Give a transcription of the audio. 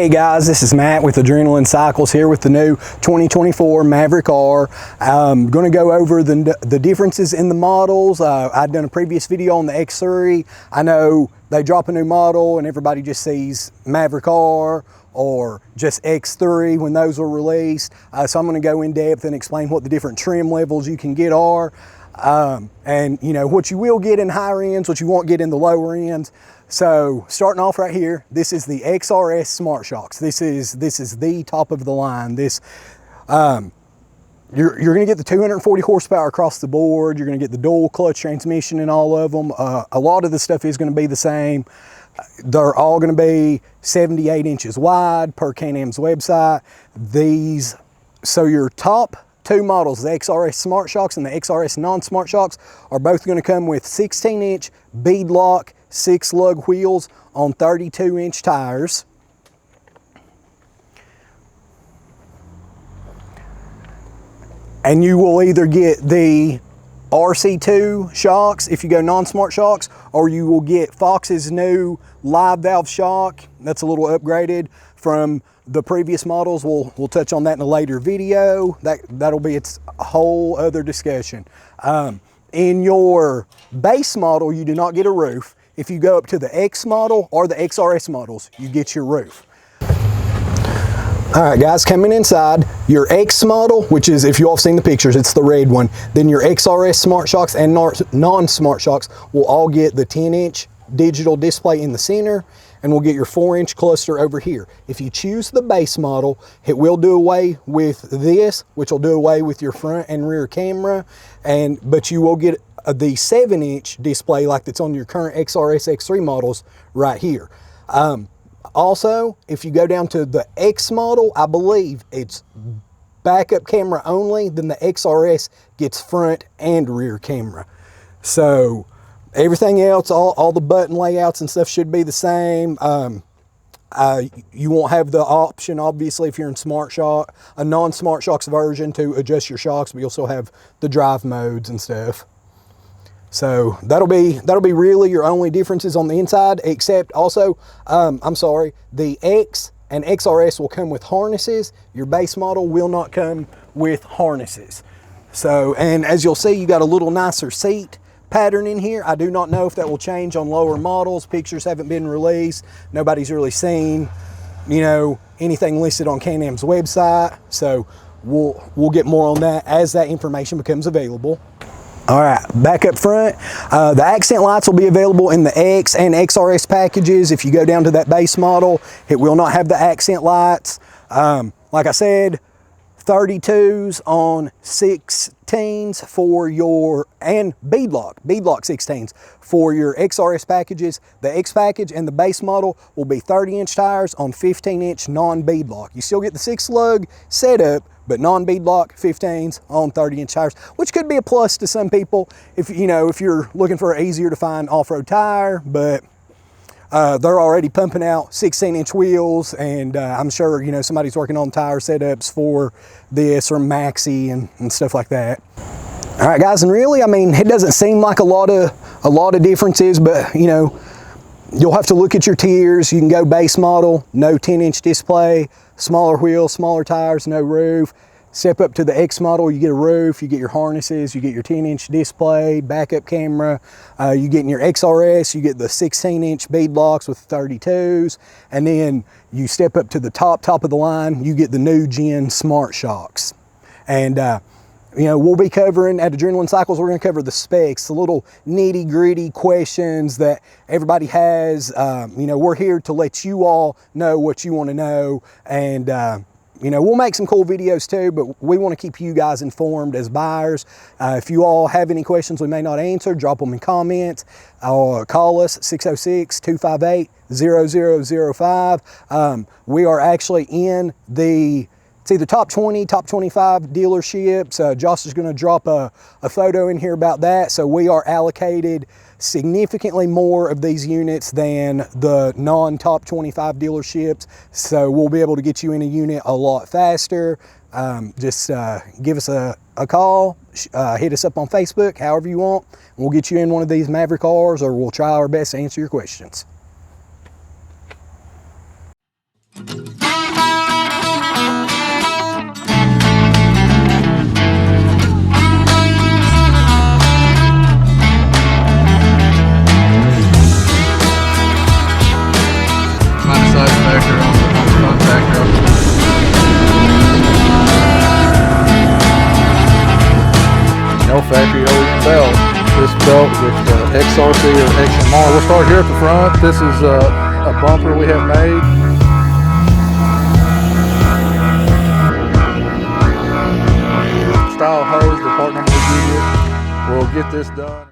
Hey guys, this is Matt with Adrenaline Cycles here with the new 2024 Maverick R. I'm going to go over the differences in the models. I've done a previous video on the X3. I know they drop a new model and everybody just sees Maverick R or just X3 when those were released. So I'm going to go in depth and explain what the different trim levels you can get are. And you know what you will get in higher ends, what you won't get in the lower ends. So starting off right here, this is the XRS Smart Shocks. This is the top of the line. This you're going to get the 240 horsepower across the board. You're going to get the dual clutch transmission in all of them. A lot of the stuff is going to be the same. They're all going to be 78 inches wide per Can-Am's website. So your top two models, the XRS Smart Shocks and the XRS Non-Smart Shocks, are both going to come with 16-inch beadlock 6-lug wheels on 32-inch tires. And you will either get the RC2 shocks if you go non-smart shocks, or you will get Fox's new live valve shock. That's a little upgraded from the previous models. We'll touch on that in a later video. That'll be its whole other discussion. In your base model, you do not get a roof. If you go up to the X model or the XRS models, you get your roof. All right, guys, coming inside, your X model, which is, if you all have seen the pictures, it's the red one. Then your XRS Smart Shocks and non-Smart Shocks will all get the 10-inch digital display in the center, and we'll get your 4-inch cluster over here. If you choose the base model, it will do away with this, which will do away with your front and rear camera, but you will get the 7-inch display like that's on your current XRS X3 models right here. Also, if you go down to the X model, I believe it's backup camera only, then the XRS gets front and rear camera. So everything else, all the button layouts and stuff should be the same. You won't have the option, obviously, if you're in Smart Shock, a non-Smart Shocks version, to adjust your shocks, but you also have the drive modes and stuff. So that'll be really your only differences on the inside, except also, I'm sorry, the X and XRS will come with harnesses. Your base model will not come with harnesses. So, and as you'll see, you got a little nicer seat pattern in here. I do not know if that will change on lower models. Pictures haven't been released. Nobody's really seen, you know, anything listed on Can-Am's website. So we'll get more on that as that information becomes available. All right, back up front, the accent lights will be available in the X and XRS packages. If you go down to that base model, it will not have the accent lights. Like I said, 32s on 16s for your, and beadlock 16s for your XRS packages. The X package and the base model will be 30-inch tires on 15-inch non-beadlock. You still get the 6-lug setup, but non-beadlock 15s on 30-inch tires, which could be a plus to some people if you're looking for an easier to find off-road tire. But they're already pumping out 16-inch wheels, and I'm sure somebody's working on tire setups for this or maxi and stuff like that. All right, guys, and really, I mean, it doesn't seem like a lot of differences, but you'll have to look at your tiers. You can go base model, no 10-inch display, smaller wheels, smaller tires, no roof. Step up to the X model, you get a roof, you get your harnesses, you get your 10-inch display, backup camera. You get in your XRS, you get the 16-inch beadlocks with 32s. And then you step up to the top of the line, you get the new gen Smart Shocks. And we'll be covering, at Adrenaline Cycles, we're gonna cover the specs, the little nitty gritty questions that everybody has. We're here to let you all know what you wanna know. And we'll make some cool videos too, but we want to keep you guys informed as buyers. If you all have any questions we may not answer, drop them in comments or call us 606-258-0005. We are actually in it's either top 20, top 25 dealerships. Josh is going to drop a photo in here about that. So we are allocated significantly more of these units than the non-top 25 dealerships. So we'll be able to get you in a unit a lot faster. Just give us a call, hit us up on Facebook, however you want. We'll get you in one of these Maverick R's, or we'll try our best to answer your questions. factory OEM belt. This belt with XRC or XMR. We'll start here at the front. This is a bumper we have made. Style hose, the part number we give you. We'll get this done.